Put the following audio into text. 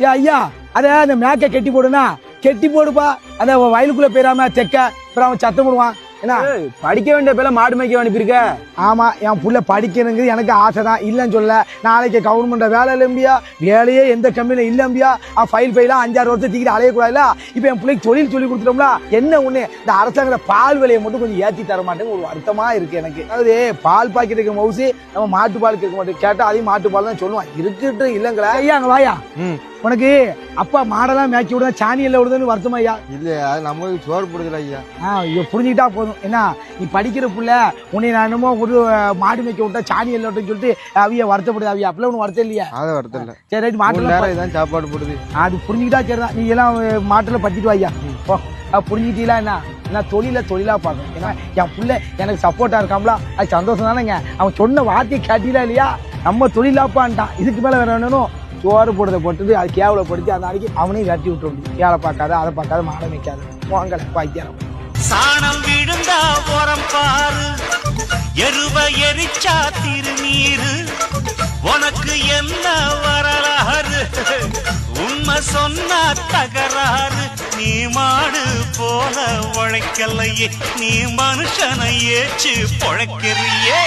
ஏ ஐயா அத அந்த மேக்க கெட்டி போடுனா கெட்டி போடுப்பா அந்த வயலுக்குள்ள போயிடாம தெக்க அப்புறம் அவன் சத்தம் போடுவான். என்ன படிக்க வேண்டிய பேல மாடு மேய்க்க அனுப்பியிருக்க. ஆமா என் புள்ள படிக்கணுங்கிறது எனக்கு ஆசை தான், இல்லைன்னு சொல்ல. நாளைக்கு கவர்மெண்ட் வேலை இல்லம்பியா, வேலையே எந்த கம்பெனில இல்லம்பியா, ஃபைலா 5-6 வருஷம் தீக்கிட்டு அலையக்கூடாதுல. இப்ப என் பிள்ளைக்கு தொழில் சொல்லி கொடுத்துட்டோம்ல. என்ன ஒண்ணு இந்த அரசாங்க பால் விலையை மட்டும் கொஞ்சம் ஏற்றி தர மாட்டேங்க ஒரு வருத்தமா இருக்கு எனக்கு. அதாவது பால் பாக்கெட் இருக்க மவுசு நம்ம மாட்டு பால் கேட்க மாட்டேன், கேட்டா அதையும் மாட்டு பால் தான் சொல்லுவான். இருக்கட்டு இல்லங்களா ஐயா அங்க வாயா. உனக்கு அப்பா மாடெல்லாம் மேய்ச்சி விடுதா சாணி எல்லாம் விடுதுன்னு வருத்தமா ஐயா? இல்ல நம்ம சோறு போடுதல ஐயா. புரிஞ்சுக்கிட்டா போதும். என்ன நீ படிக்கிற புள்ள உன்னை நான் என்னமோ ஒரு மாடு மேய்க்க விட்டா சாணி எல்லாம் சொல்லிட்டு அவிய வருத்தப்படுது. அவிய அப்பெல்லாம் ஒன்றும் வருத்தம் இல்லையா? அதை வருத்தம் இல்ல. சரி ரைட், மாட்டுல சாப்பாடு போடுது. அது புரிஞ்சுக்கிட்டா சரிதான். நீ எல்லாம் மாட்டுல பத்திட்டு வாய்யா. புரிஞ்சுக்கிட்டீங்களா? என்ன தொழிலா பார்க்கணும். ஏன்னா என் புள்ள எனக்கு சப்போர்ட்டா இருக்காங்களா, அது சந்தோஷம் தானேங்க. அவன் சொன்ன வார்த்தையை கேட்டீங்களா இல்லையா? நம்ம தொழிலாப்பான்ட்டான். இதுக்கு மேல வேற வேணும் சோறு போடுறதை போட்டுட்டு அது கேவலப்படுத்தி அந்த நாளைக்கு அவனையும் வெட்டி விட்டு வேலை பார்க்காத அதை பார்க்காத மாட வைக்காது வாங்கல பாய்க்காரம். சாணம் விழுந்தா உரம் பாரு, எருவ எரிச்சா திருநீரு, உனக்கு என்ன வரலாறு, உண்மை சொன்னா தகராறு. நீ மாடு போல உழைக்கலையே, நீ மனுஷனை ஏச்சு பொழைக்கிறியே.